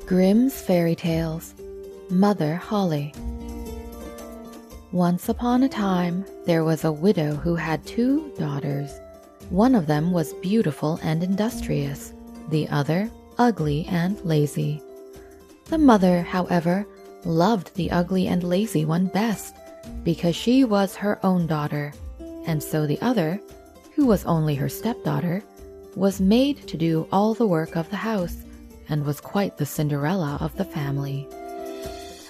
Grimm's Fairy Tales, Mother Holle. Once upon a time, there was a widow who had 2 daughters. One of them was beautiful and industrious, the other ugly and lazy. The mother, however, loved the ugly and lazy one best, because she was her own daughter, and so the other, who was only her stepdaughter, was made to do all the work of the house, and was quite the Cinderella of the family.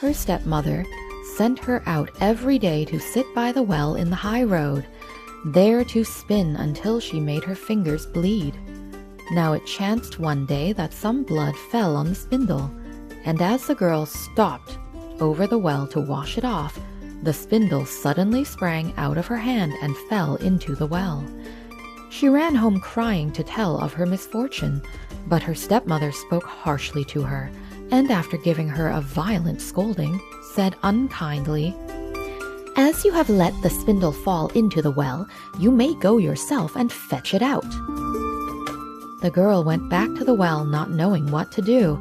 Her stepmother sent her out every day to sit by the well in the high road, there to spin until she made her fingers bleed. Now it chanced one day that some blood fell on the spindle, and as the girl stopped over the well to wash it off, the spindle suddenly sprang out of her hand and fell into the well. She ran home crying to tell of her misfortune, but her stepmother spoke harshly to her, and after giving her a violent scolding, said unkindly, "As you have let the spindle fall into the well, you may go yourself and fetch it out." The girl went back to the well not knowing what to do,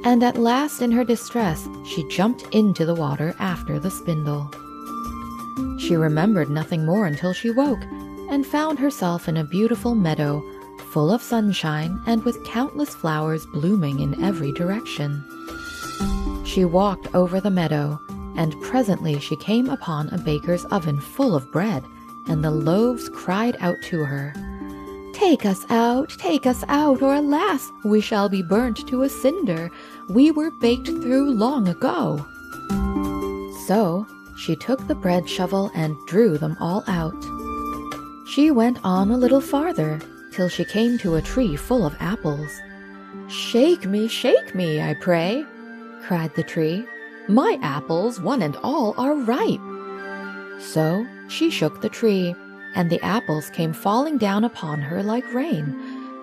and at last in her distress she jumped into the water after the spindle. She remembered nothing more until she woke, and found herself in a beautiful meadow, full of sunshine and with countless flowers blooming in every direction. She walked over the meadow, and presently she came upon a baker's oven full of bread, and the loaves cried out to her, take us out, or alas, we shall be burnt to a cinder. We were baked through long ago." So she took the bread shovel and drew them all out. She went on a little farther, till she came to a tree full of apples. shake me, I pray," cried the tree. "My apples, one and all, are ripe." So she shook the tree, and the apples came falling down upon her like rain,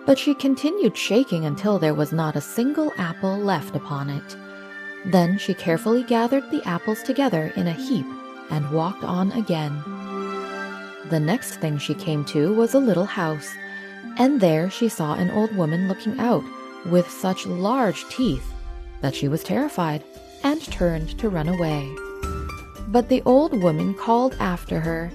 but she continued shaking until there was not a single apple left upon it. Then she carefully gathered the apples together in a heap and walked on again. The next thing she came to was a little house, and there she saw an old woman looking out with such large teeth that she was terrified and turned to run away. But the old woman called after her,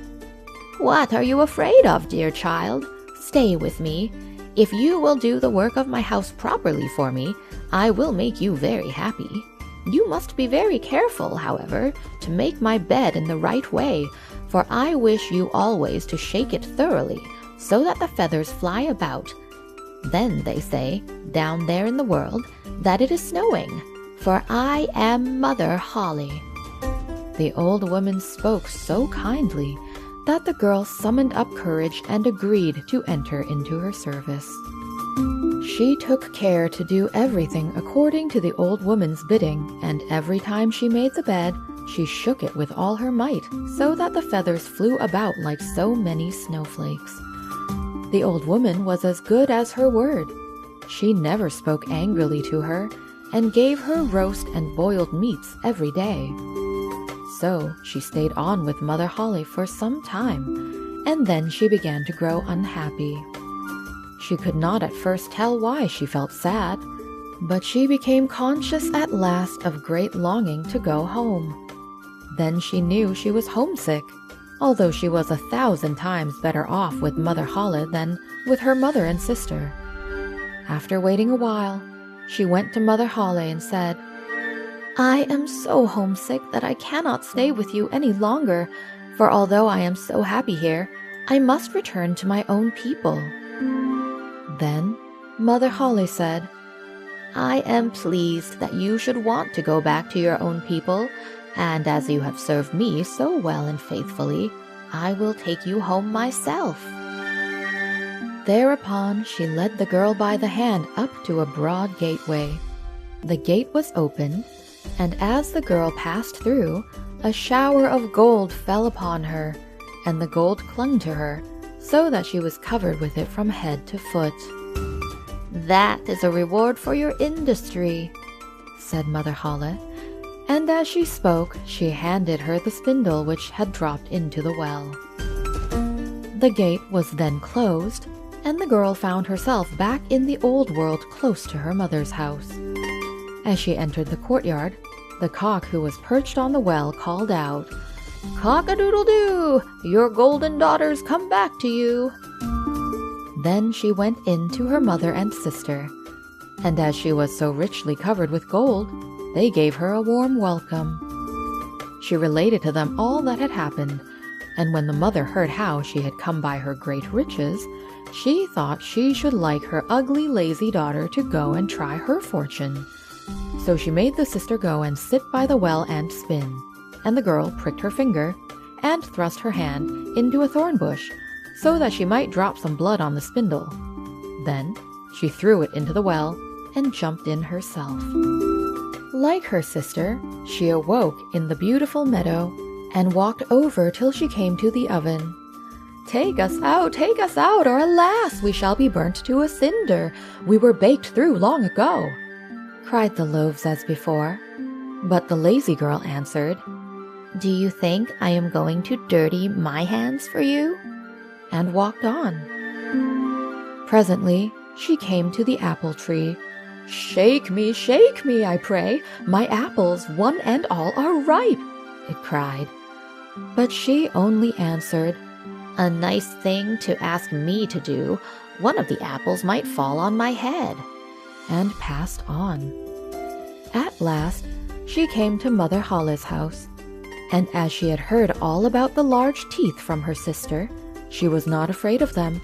"What are you afraid of, dear child? Stay with me. If you will do the work of my house properly for me, I will make you very happy. You must be very careful, however, to make my bed in the right way, for I wish you always to shake it thoroughly, so that the feathers fly about. Then they say, down there in the world, that it is snowing, for I am Mother Holle." The old woman spoke so kindly that the girl summoned up courage and agreed to enter into her service. She took care to do everything according to the old woman's bidding, and every time she made the bed, she shook it with all her might, so that the feathers flew about like so many snowflakes. The old woman was as good as her word. She never spoke angrily to her, and gave her roast and boiled meats every day. So she stayed on with Mother Holle for some time, and then she began to grow unhappy. She could not at first tell why she felt sad, but she became conscious at last of great longing to go home. Then she knew she was homesick, although she was 1,000 times better off with Mother Holle than with her mother and sister. After waiting a while, she went to Mother Holle and said, "I am so homesick that I cannot stay with you any longer, for although I am so happy here, I must return to my own people." Then Mother Holle said, "I am pleased that you should want to go back to your own people, and as you have served me so well and faithfully, I will take you home myself." Thereupon she led the girl by the hand up to a broad gateway. The gate was opened, and as the girl passed through, a shower of gold fell upon her, and the gold clung to her, so that she was covered with it from head to foot. "That is a reward for your industry," said Mother Holle, and as she spoke, she handed her the spindle which had dropped into the well. The gate was then closed, and the girl found herself back in the old world close to her mother's house. As she entered the courtyard, the cock who was perched on the well called out, "Cock-a-doodle-doo! Your golden daughters come back to you." Then she went in to her mother and sister, and as she was so richly covered with gold, they gave her a warm welcome. She related to them all that had happened, and when the mother heard how she had come by her great riches, she thought she should like her ugly, lazy daughter to go and try her fortune. So she made the sister go and sit by the well and spin, and the girl pricked her finger and thrust her hand into a thorn bush so that she might drop some blood on the spindle. Then she threw it into the well and jumped in herself. Like her sister, she awoke in the beautiful meadow and walked over till she came to the oven. Take us out, or alas, we shall be burnt to a cinder. We were baked through long ago," cried the loaves as before. But the lazy girl answered, "Do you think I am going to dirty my hands for you?" and walked on. Presently she came to the apple tree. Shake me, I pray. My apples, one and all, are ripe," it cried. But she only answered, "A nice thing to ask me to do. One of the apples might fall on my head," and passed on. At last she came to Mother Holle's house, and as she had heard all about the large teeth from her sister, she was not afraid of them,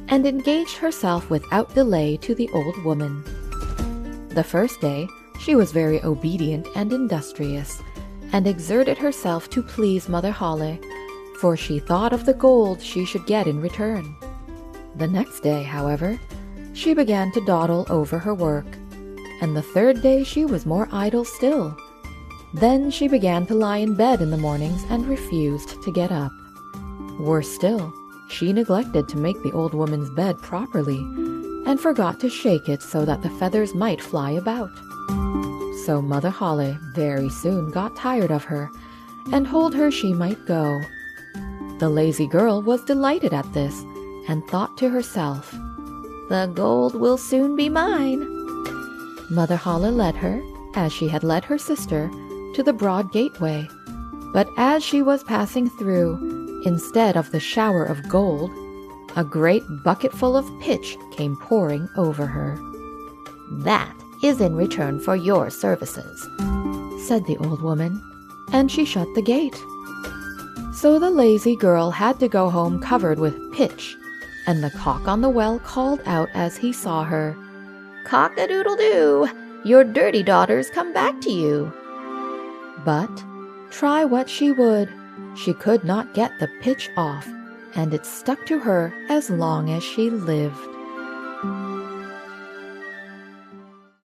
and engaged herself without delay to the old woman. The first day she was very obedient and industrious, and exerted herself to please Mother Holle, for she thought of the gold she should get in return. The next day, however, she began to dawdle over her work, and the third day she was more idle still. Then she began to lie in bed in the mornings and refused to get up. Worse still, she neglected to make the old woman's bed properly, and forgot to shake it so that the feathers might fly about. So Mother Holle very soon got tired of her, and told her she might go. The lazy girl was delighted at this, and thought to herself, "The gold will soon be mine." Mother Holle led her, as she had led her sister, to the broad gateway, but as she was passing through, instead of the shower of gold, a great bucketful of pitch came pouring over her. "That is in return for your services," said the old woman, and she shut the gate. So the lazy girl had to go home covered with pitch, and the cock on the well called out as he saw her, "Cock-a-doodle-doo! Your dirty daughters come back to you." But, try what she would, she could not get the pitch off, and it stuck to her as long as she lived.